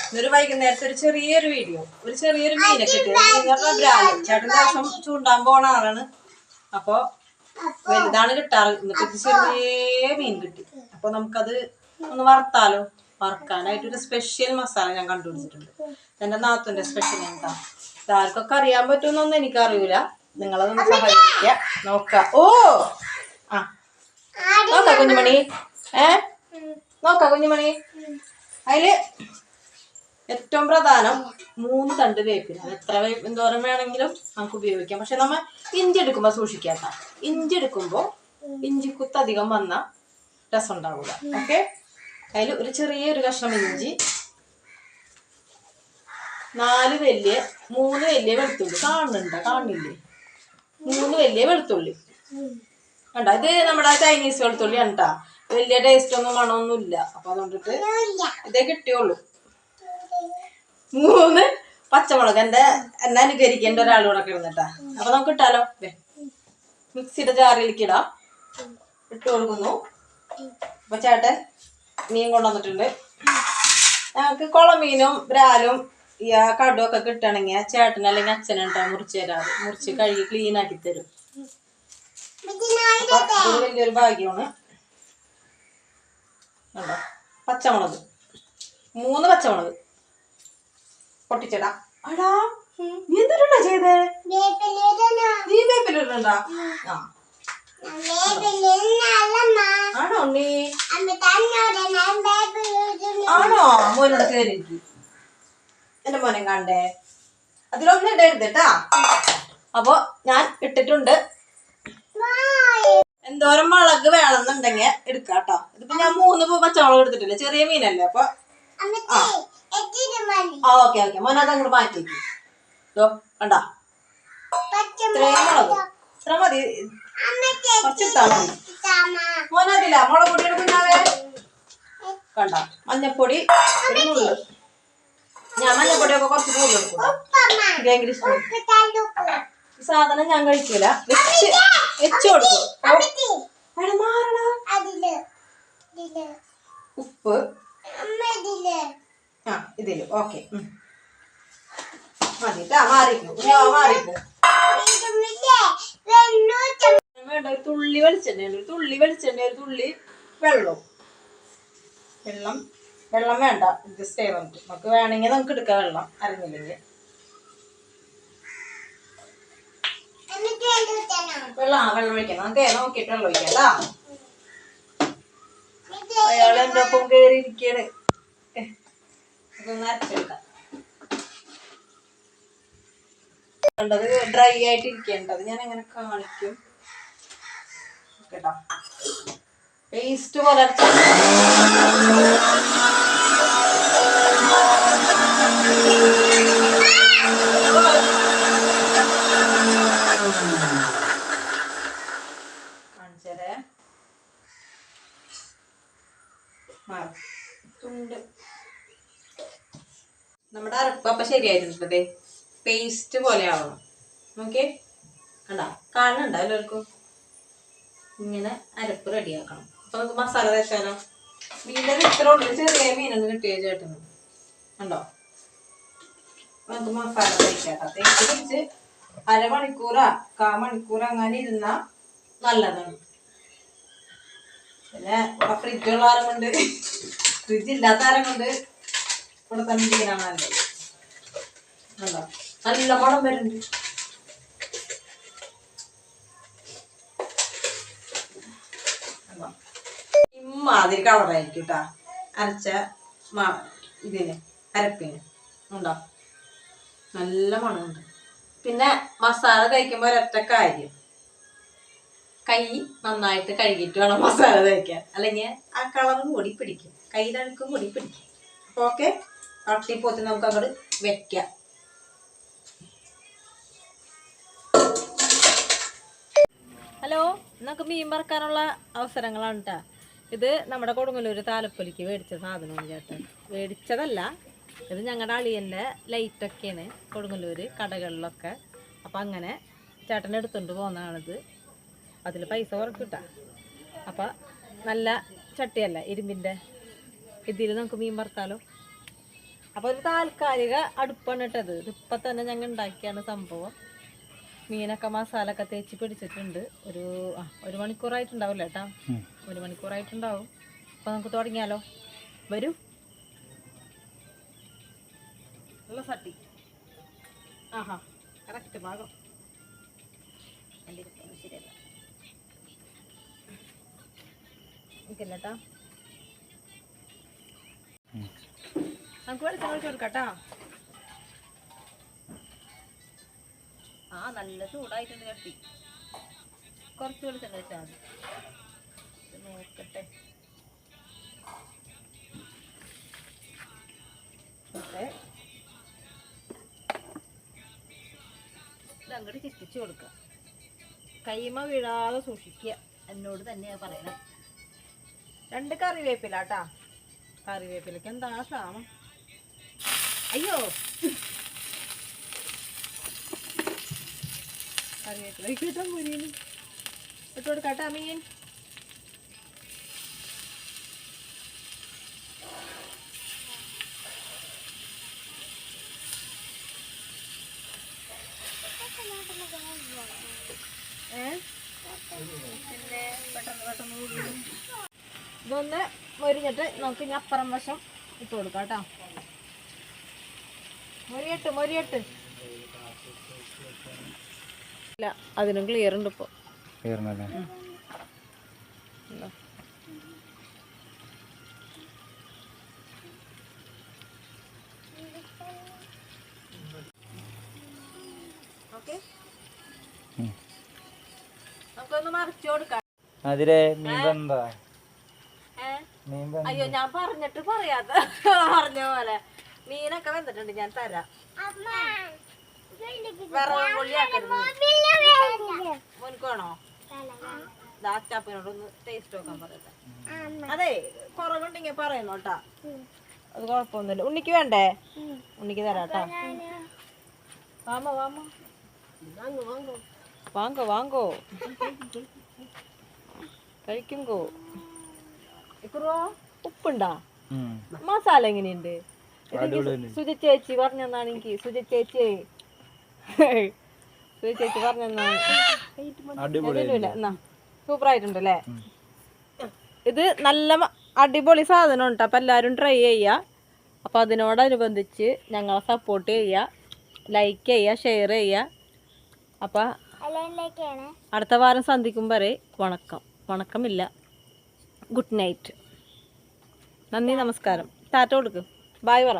ഇന്നൊരു വൈകുന്നേരത്തെ ഒരു ചെറിയൊരു വീഡിയോ, ഒരു ചെറിയൊരു മീനെ കിട്ടിയത്. ചേട്ടൻ ദിവസം ചൂണ്ടാൻ പോണ ആളാണ്. അപ്പൊ വലുതാണ് കിട്ടാറ്. ഇന്നത്തെ ചെറിയ മീൻ കിട്ടി. അപ്പൊ നമുക്കത് ഒന്ന് വറുത്താലോ. വറുക്കാനായിട്ടൊരു സ്പെഷ്യൽ മസാല ഞാൻ കണ്ടുപിടിച്ചിട്ടുണ്ട്. എന്റെ നാത്തൂന്റെ സ്പെഷ്യൽ എന്താ ഇതാർക്കൊക്കെ അറിയാൻ പറ്റുമെന്നൊന്നും എനിക്കറിയൂല. നിങ്ങളതൊന്ന് സഹായിക്ക. നോക്കാം. ഓ ആ നോക്ക കുഞ്ഞുമണി. നോക്ക കുഞ്ഞുമണി. അതില് ഏറ്റവും പ്രധാനം 3 തണ്ട് വേപ്പില. എത്ര എന്തോരം വേണമെങ്കിലും നമുക്ക് ഉപയോഗിക്കാം. പക്ഷെ നമ്മ ഇഞ്ചി എടുക്കുമ്പോ സൂക്ഷിക്കാത്ത. ഇഞ്ചി എടുക്കുമ്പോ ഇഞ്ചിക്കുത്ത് അധികം വന്ന രസം ഉണ്ടാവില്ല. ഓക്കെ. അതിൽ ഒരു ചെറിയൊരു കഷ്ണം ഇഞ്ചി, 3 വലിയ വെളുത്തുള്ളി. കാണില്ലേ 3 വലിയ വെളുത്തുള്ളി കണ്ട. ഇത് നമ്മുടെ ചൈനീസ് വെളുത്തുള്ളിയാണ് കേട്ടാ. വലിയ ടേസ്റ്റ് ഒന്നും മണമൊന്നും ഇല്ല. അപ്പൊ അതുകൊണ്ടിട്ട് ഇതേ കിട്ടിയുള്ളൂ. 3 പച്ചമുളക്. എന്നെ അനുകരിക്കേണ്ട ഒരാളൂടെ കിടന്നിട്ടാ. അപ്പൊ നമുക്ക് ഇട്ടാലോ. മിക്സിയുടെ ജാറിലേക്ക് ഇടാം. ഇട്ട് കൊടുക്കുന്നു. അപ്പൊ ചേട്ടൻ മീൻ കൊണ്ടുവന്നിട്ടുണ്ട്. ഞങ്ങൾക്ക് കുളമീനും ബ്രാലും ഈ കടുവൊക്കെ കിട്ടണമെങ്കിൽ ചേട്ടൻ അല്ലെങ്കിൽ അച്ഛനുണ്ടാ മുറിച്ച് തരാറ്. മുറിച്ച് കഴുകി ക്ലീൻ ആക്കി തരും. അപ്പൊ ഇത് വലിയൊരു ഭാഗ്യമാണ്. പച്ചമുളക് 3 പച്ചമുളക് പൊട്ടിച്ചിടാ. അടാ നീ എന്തിട്ടാ ചെയ്തേ? നീ വേപ്പിലിടണ്ടാ? ആണോ നീ? ആണോ? മോനോട് കേറിയിരിക്കും. എന്റെ മോനെ കണ്ടേ. അതിലൊന്നും ഇടരുതട്ടാ. അപ്പൊ ഞാൻ ഇട്ടിട്ടുണ്ട്. എന്തോരം മുളക് വേണമെന്നുണ്ടെങ്കിൽ എടുക്കാട്ടോ. ഇതിപ്പോ ഞാൻ 3 പച്ചമുളക് എടുത്തിട്ടില്ല. ചെറിയ മീനല്ലേ. അപ്പൊ ഓക്കെ മോനെ അതങ്ങോട്ട് മാറ്റിയേക്ക്. കണ്ടാ ഇത്രയും മുളക് ഇത്ര മതി. കുറച്ചിട്ടാ മതി മോനതില്ല. മുളക് പൊടി എടുക്കുന്നാവേ. കണ്ട മഞ്ഞപ്പൊടി ഞാൻ മഞ്ഞപ്പൊടിയൊക്കെ കുറച്ച് കൂടുതൽ എടുക്കും. ഭയങ്കര ഇഷ്ടം. ഈ സാധനം ഞാൻ കഴിക്കൂല. വെച്ച് കൊടുക്കും. ഉപ്പ് ഇതില് ഓക്കെ മതിട്ടാ. മാറിക്കും വേണ്ട. ഒരു തുള്ളി വെളിച്ചെണ്ണ, ഒരു തുള്ളി വെള്ളം വേണ്ട. ജസ്റ്റ് നമുക്ക് വേണമെങ്കിൽ നമുക്ക് എടുക്കാം. വെള്ളം അറിഞ്ഞില്ലെങ്കിൽ വെള്ളം ഒഴിക്കണം. നമുക്ക് നോക്കിയിട്ട് വെള്ളം ഒഴിക്കാല്ലോ. അയാൾ എന്റെ ഒപ്പം കയറി ഇരിക്കാണ്. അതൊന്ന് അരച്ചെടുക്കാം. കണ്ടത് ഡ്രൈ ആയിട്ട് ഇരിക്കേണ്ടത് ഞാൻ എങ്ങനെ കാണിക്കും കേട്ടോ. പേസ്റ്റ് പോലെ കാണിച്ചേ. തുണ്ട് നമ്മുടെ അരപ്പ് അപ്പൊ ശരിയായിട്ടുണ്ട്. പേസ്റ്റ് പോലെ ആവണം. ഓക്കെ. കണ്ടാ കാണുന്നുണ്ടോ എല്ലാവർക്കും? ഇങ്ങനെ അരപ്പ് റെഡിയാക്കണം. അപ്പൊ നമുക്ക് മസാല തേച്ചാലോ. മീൻ്റെ ഇത്ര ഉള്ളു. ചെറിയ മീനൊന്നും കിട്ടിയ ചേട്ടന് കണ്ടോ. നമുക്ക് മസാല തേക്കാട്ടോ. തേച്ച് വെച്ച് അരമണിക്കൂറാ 1/4 മണിക്കൂർ അങ്ങനെ ഇരുന്നാ നല്ലതാണ്. പിന്നെ ഇവിടെ ഫ്രിഡ്ജുള്ള ആരം കൊണ്ട്, ഫ്രിഡ്ജ് ഇല്ലാത്ത ആരം കൊണ്ട് ഇവിടെ തന്നെ ചെയ്യാനാണ് നല്ലത്. കണ്ടോ നല്ല മണം വരുന്നുണ്ട്. ഇമ്മാതിരി കളറായിരിക്കും കേട്ടാ അരച്ച ഇതിന് അരപ്പിന്. ഉണ്ടോ നല്ല മണമുണ്ട്. പിന്നെ മസാല കഴിക്കുമ്പോൾ ഒരൊറ്റ കാര്യം, കൈ നന്നായിട്ട് കഴുകിയിട്ട് വേണം മസാല തേക്കാൻ. അല്ലെങ്കിൽ ആ കളറും കൂടി പിടിക്കും, കയ്യിലഴുക്കും കൂടി പിടിക്കും. അപ്പൊ ഓക്കെ. തട്ടിപ്പോത്തി നമുക്ക് അങ്ങോട്ട് വെക്കാം. ഹലോ, നമുക്ക് മീൻ വറുക്കാനുള്ള അവസരങ്ങളാണ് കേട്ടോ. ഇത് നമ്മുടെ കൊടുങ്ങല്ലൂർ താലപ്പൊലിക്ക് മേടിച്ച സാധനമാണ് ചേട്ടൻ. മേടിച്ചതല്ല, ഇത് ഞങ്ങളുടെ അളിയൻ്റെ ലൈറ്റൊക്കെയാണ് കൊടുങ്ങല്ലൂർ കടകളിലൊക്കെ. അപ്പം അങ്ങനെ ചേട്ടൻ എടുത്തുകൊണ്ട് പോകുന്നതാണിത്. അതിൽ പൈസ കുറക്കിട്ടാ. അപ്പം നല്ല ചട്ടിയല്ല ഇരുമ്പിൻ്റെ. ഇതിൽ നമുക്ക് മീൻ വറുത്താലോ. അപ്പോൾ ഒരു താൽക്കാലിക അടുപ്പാണ് ഇട്ടത്. ഇതിപ്പോൾ തന്നെ ഞങ്ങൾ ഉണ്ടാക്കിയാണ് സംഭവം. മീനൊക്കെ മസാല ഒക്കെ തേച്ച് പിടിച്ചിട്ടുണ്ട്. ഒരു മണിക്കൂറായിട്ടുണ്ടാവില്ല കേട്ടോ, 1 മണിക്കൂറായിട്ടുണ്ടാവും. അപ്പോൾ നമുക്ക് തുടങ്ങിയാലോ. വരൂ. നല്ല സട്ടി. ആഹാ, കറക്റ്റ് ഭാഗം. എൻ്റെ ശരിയല്ല നിൽക്കില്ല കേട്ടോ. നമുക്ക് വെളിച്ചെണ്ണ ഒഴിച്ച് കൊടുക്കാട്ടോ. നല്ല ചൂടായിട്ടുണ്ട് കട്ടി. കുറച്ച് വെളിച്ചെണ്ണ വെച്ചാൽ മതി. നോക്കട്ടെ. ഇതങ്ങോട്ട് ചിറ്റിച്ച് കൊടുക്കുക. കൈമ വീഴാതെ സൂക്ഷിക്കുക, എന്നോട് തന്നെയാ പറയണേ. 2 കറിവേപ്പില കേട്ടാ. കറിവേപ്പിലക്ക് എന്താ ക്ഷാമം. അയ്യോ, കറിവേപ്പില കിട്ടാ. മുരിയന് ഇട്ട് കൊടുക്കാട്ടാ മീൻ. പിന്നെ പെട്ടെന്ന് ഇതൊന്ന് മൊരിഞ്ഞിട്ട് നമുക്ക് ഇനി അപ്പുറം വശം ഇട്ട് കൊടുക്കാം കേട്ടോ. മൊരിയട്ട് ഇല്ല, അതിനും ക്ലിയർ ഉണ്ട് ഇപ്പോൾ. ഓക്കെ, നമുക്കൊന്ന് മറിച്ചു കൊടുക്കാം. അയ്യോ, ഞാൻ പറഞ്ഞിട്ട് പറയാത്ത പറഞ്ഞ പോലെ മീനൊക്കെ വെന്തിട്ടുണ്ട്. ഞാൻ തരാം. മോനിക്കോണോ? ദാച്ചാപ്പിനോടൊന്ന് ടേസ്റ്റ് നോക്കാൻ പറയട്ടെ. അതെ, കുറവുണ്ടെങ്കിൽ പറയുന്നോട്ടാ, അത് കുഴപ്പമൊന്നുമില്ല. ഉണ്ണിക്ക് വേണ്ടേ? ഉണ്ണിക്ക് തരാട്ടാ. വാങ്ങോ കഴിക്കുമ്പോ. ഉപ്പുണ്ടാ? മസാല എങ്ങനെയുണ്ട്? സുജ ചേച്ചി പറഞ്ഞാണ് എനിക്ക്. സുജ ചേച്ചി പറഞ്ഞാണ്. സൂപ്പർ ആയിട്ടുണ്ടല്ലേ. ഇത് നല്ല അടിപൊളി സാധനം ഉണ്ട്. അപ്പം എല്ലാവരും ട്രൈ ചെയ്യുക. അപ്പം അതിനോടനുബന്ധിച്ച് ഞങ്ങളെ സപ്പോർട്ട് ചെയ്യുക, ലൈക്ക് ചെയ്യുക, ഷെയർ ചെയ്യുക. അപ്പം അടുത്ത വാരം സന്ധിക്കും വരെ വണക്കമില്ല, ഗുഡ് നൈറ്റ്. നന്ദി, നമസ്കാരം. ടാറ്റ കൊടുക്ക്. ബായ് പറ.